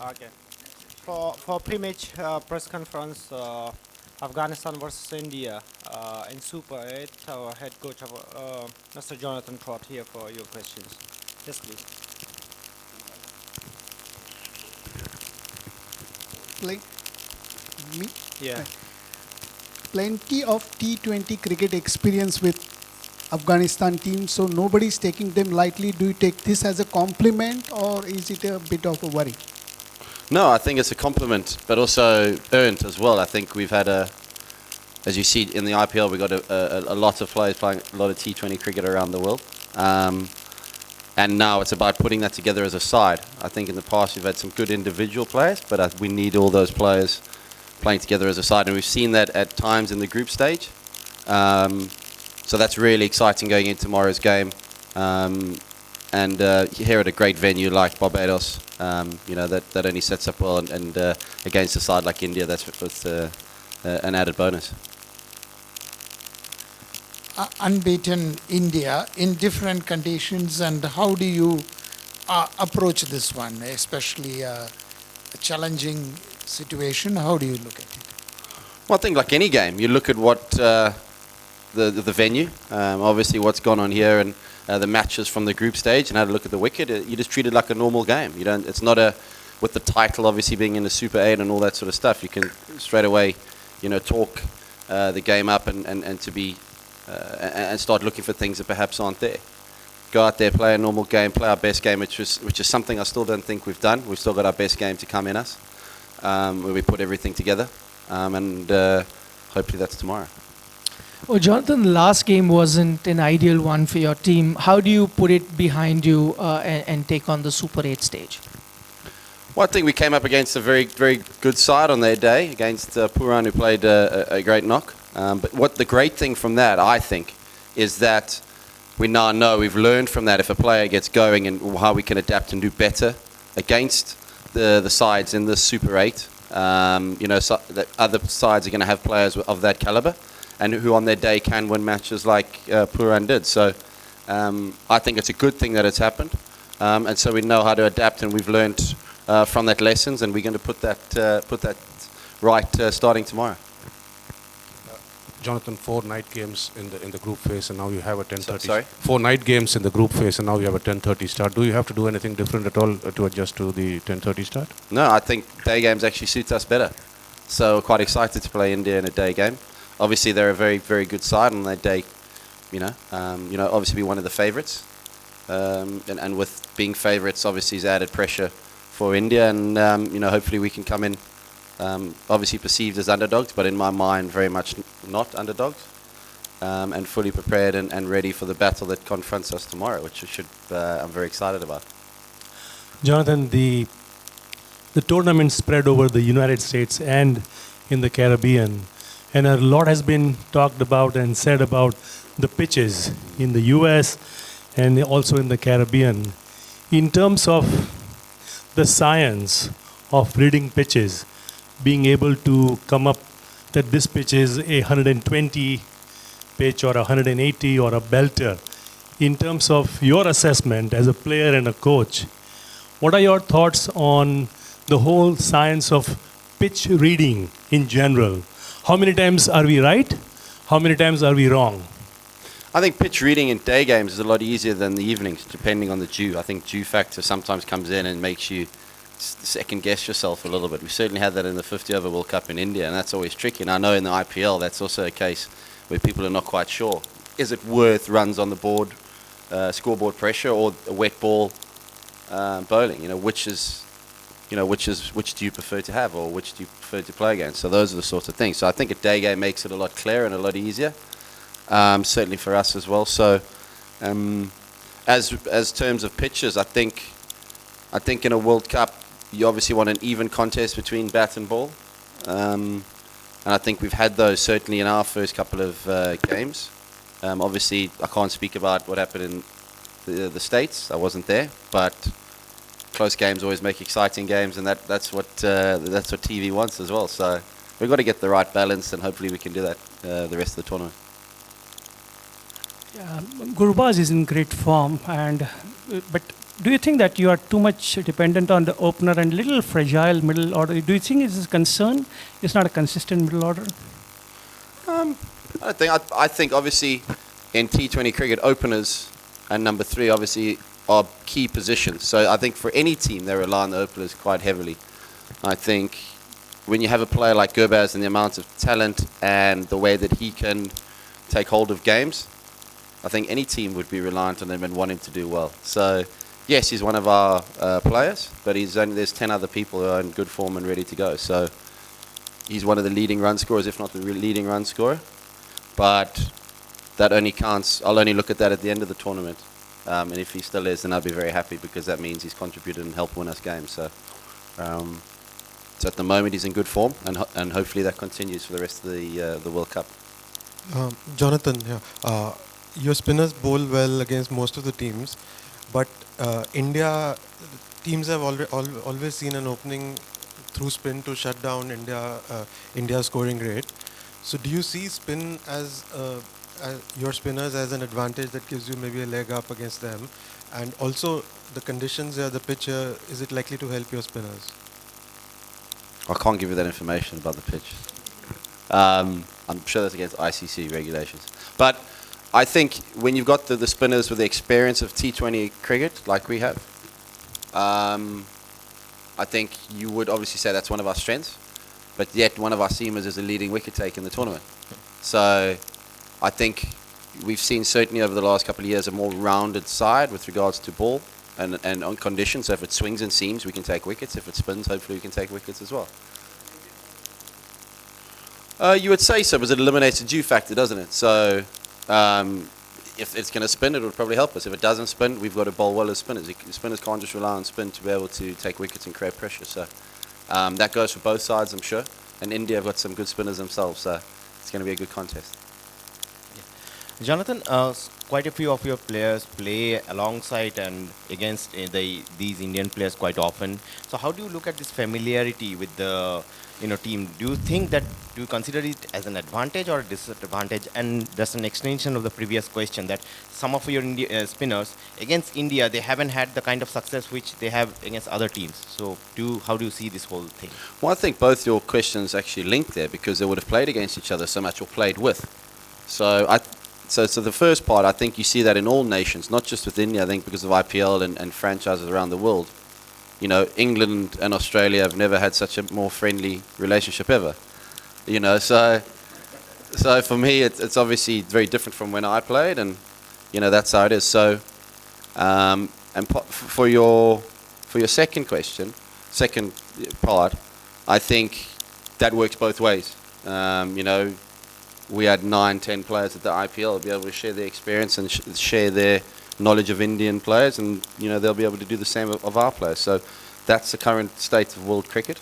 Okay. For pre-match press conference, Afghanistan versus India in Super 8, our head coach, Mr. Jonathan Trott, here for your questions. Yes, please. Play, me? Yeah. Plenty of T20 cricket experience with Afghanistan team, so nobody's taking them lightly. Do you take this as a compliment or is it a bit of a worry? No, I think it's a compliment, but also earned as well. I think we've had as you see in the IPL, we've got a lot of players playing a lot of T20 cricket around the world. And now it's about putting that together as a side. I think in the past we've had some good individual players, but we need all those players playing together as a side. And we've seen that at times in the group stage. So that's really exciting going into tomorrow's game. And here at a great venue like Barbados, that only sets up well. And against a side like India, that's an added bonus. Unbeaten India in different conditions, and how do you approach this one, especially a challenging situation? How do you look at it? Well, I think like any game, you look at what the venue, obviously what's gone on here, and the matches from the group stage, and how to look at the wicket. You just treat it like a normal game. You don't. It's not with the title obviously being in the Super 8 and all that sort of stuff. You can straight away, talk the game up and to be. And start looking for things that perhaps aren't there. Go out there, play a normal game, play our best game, which is something I still don't think we've done. We've still got our best game to come in us, where we put everything together, and hopefully that's tomorrow. Oh, Jonathan, the last game wasn't an ideal one for your team. How do you put it behind you and take on the Super 8 stage? Well, I think we came up against a very, very good side on their day, against Puran, who played a great knock. But what the great thing from that, I think, is that we now know, we've learned from that if a player gets going and how we can adapt and do better against the sides in the Super 8. So the other sides are going to have players of that caliber and who on their day can win matches like Puran did. So I think it's a good thing that it's happened. And so we know how to adapt, and we've learned from that lessons, and we're going to put that right starting tomorrow. Jonathan, 4 night games in the group phase, and now you have a 10:30. Sorry? 4 night games in the group phase, and now you have a 10:30 start. Do you have to do anything different at all to adjust to the 10:30 start? No, I think day games actually suits us better. So quite excited to play India in a day game. Obviously, they're a very, very good side on that day. Obviously be one of the favourites, and with being favourites, obviously is added pressure for India, and hopefully we can come in. Obviously perceived as underdogs, but in my mind very much not underdogs, and fully prepared and ready for the battle that confronts us tomorrow, which I'm very excited about. Jonathan, the tournament spread over the United States and in the Caribbean, and a lot has been talked about and said about the pitches in the US and also in the Caribbean. In terms of the science of reading pitches, being able to come up that this pitch is a 120 pitch or a 180 or a belter. In terms of your assessment as a player and a coach, what are your thoughts on the whole science of pitch reading in general? How many times are we right? How many times are we wrong? I think pitch reading in day games is a lot easier than the evenings, depending on the dew. I think dew factor sometimes comes in and makes you second guess yourself a little bit. We certainly had that in the 50 over World Cup in India, and that's always tricky. And I know in the IPL that's also a case where people are not quite sure. Is it worth runs on the board, scoreboard pressure, or a wet ball bowling? Which do you prefer to have, or which do you prefer to play against? So those are the sorts of things. So I think a day game makes it a lot clearer and a lot easier, certainly for us as well. So as terms of pitches, I think in a World Cup, you obviously want an even contest between bat and ball. And I think we've had those certainly in our first couple of games. Obviously, I can't speak about what happened in the States. I wasn't there. But close games always make exciting games, and that's what TV wants as well. So we've got to get the right balance, and hopefully we can do that the rest of the tournament. Gurbaz is in great form, but do you think that you are too much dependent on the opener and little fragile middle order? Do you think this is a concern? It's not a consistent middle order? I don't think. I think obviously in T20 cricket, openers and number 3 obviously are key positions. So I think for any team, they rely on the openers quite heavily. I think when you have a player like Gurbaz and the amount of talent and the way that he can take hold of games, I think any team would be reliant on him and want him to do well. So yes, he's one of our players, but there's 10 other people who are in good form and ready to go. So he's one of the leading run scorers, if not the leading run scorer. But that only counts. I'll only look at that at the end of the tournament. And if he still is, then I'll be very happy because that means he's contributed and helped win us games. So, so at the moment he's in good form, and hopefully that continues for the rest of the World Cup. Jonathan, yeah. Your spinners bowl well against most of the teams, but India teams have always seen an opening through spin to shut down India's scoring rate. So do you see spin as your spinners as an advantage that gives you maybe a leg up against them? And also the conditions here, the pitch here, is it likely to help your spinners? I can't give you that information about the pitch. I'm sure that's against ICC regulations. But I think when you've got the spinners with the experience of T20 cricket, like we have, I think you would obviously say that's one of our strengths. But yet one of our seamers is a leading wicket taker in the tournament. So I think we've seen certainly over the last couple of years a more rounded side with regards to ball and on conditions. So if it swings and seams, we can take wickets. If it spins, hopefully we can take wickets as well. You would say so, because it eliminates the dew factor, doesn't it? So if it's going to spin, it would probably help us. If it doesn't spin, we've got to bowl well as spinners. Spinners can't just rely on spin to be able to take wickets and create pressure. So that goes for both sides, I'm sure. And India have got some good spinners themselves, so it's going to be a good contest. Jonathan, quite a few of your players play alongside and against these Indian players quite often. So how do you look at this familiarity with the team? Do you consider it as an advantage or a disadvantage? And that's an extension of the previous question, that some of your spinners against India, they haven't had the kind of success which they have against other teams. So how do you see this whole thing? Well, I think both your questions actually link there, because they would have played against each other so much, or played with. So the first part, I think you see that in all nations, not just with India. I think because of IPL and franchises around the world. England and Australia have never had such a more friendly relationship ever. So for me, it's obviously very different from when I played, and that's how it is. So, for your second part, I think that works both ways. We had 9, 10 players at the IPL be able to share their experience and share their knowledge of Indian players, and they'll be able to do the same of our players. So that's the current state of world cricket.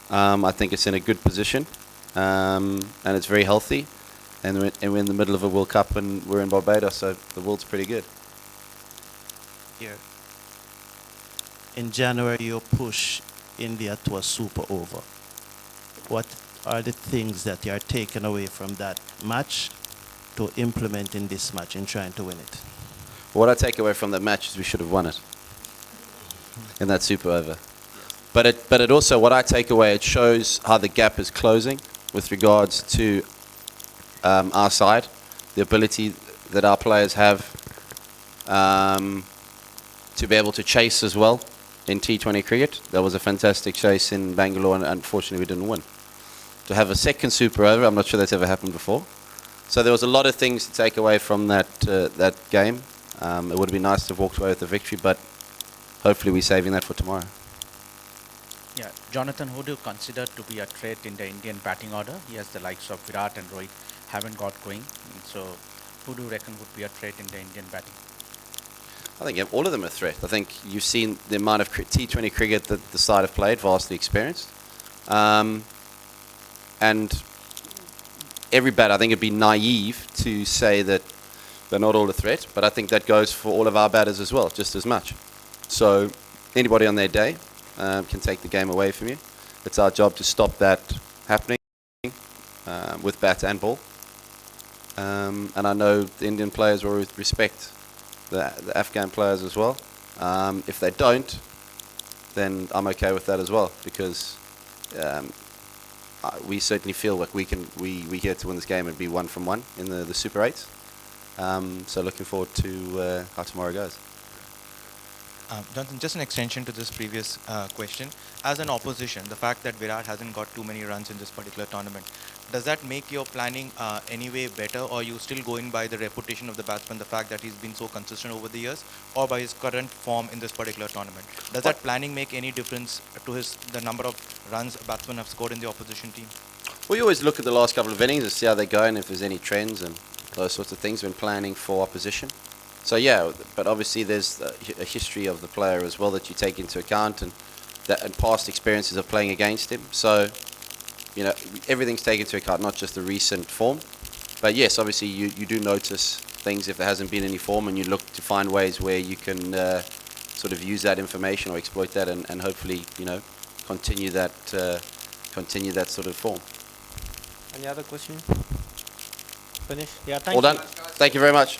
I think it's in a good position, and it's very healthy, and we're in the middle of a World Cup, and we're in Barbados, so the world's pretty good. Here. In January, you push India to a super over. What are the things that you are taking away from that match to implement in this match in trying to win it? What I take away from that match is we should have won it in that super over. But it also, what I take away, it shows how the gap is closing with regards to our side, the ability that our players have to be able to chase as well in T20 cricket. There was a fantastic chase in Bangalore, and unfortunately we didn't win. To have a second super over, I'm not sure that's ever happened before. So there was a lot of things to take away from that game. It would have been nice to have walked away with a victory, but hopefully we're saving that for tomorrow. Yeah, Jonathan, who do you consider to be a threat in the Indian batting order? Yes, the likes of Virat and Rohit haven't got going. So who do you reckon would be a threat in the Indian batting? I think all of them are a threat. I think you've seen the amount of T20 cricket that the side have played, vastly experienced. And every batter, I think it'd be naive to say that they're not all a threat, but I think that goes for all of our batters as well, just as much. So anybody on their day can take the game away from you. It's our job to stop that happening with bat and ball. And I know the Indian players will respect the Afghan players as well. If they don't, then I'm okay with that as well, because we certainly feel like we're here to win this game and be 1 from 1 in the Super 8s. So looking forward to how tomorrow goes. Jonathan, just an extension to this previous question. As an opposition, the fact that Virat hasn't got too many runs in this particular tournament, does that make your planning anyway better, or are you still going by the reputation of the batsman, the fact that he's been so consistent over the years, or by his current form in this particular tournament? Does that planning make any difference to the number of runs a batsman have scored in the opposition team? We always look at the last couple of innings and see how they go and if there's any trends and those sorts of things when planning for opposition. So yeah, but obviously there's a history of the player as well that you take into account, and past experiences of playing against him. So, you know, everything's taken into account, not just the recent form. But yes, obviously you do notice things if there hasn't been any form, and you look to find ways where you can sort of use that information or exploit that, and hopefully, you know, continue that sort of form. Any other question? Finish? Yeah, thank All you. done. Thank you very much.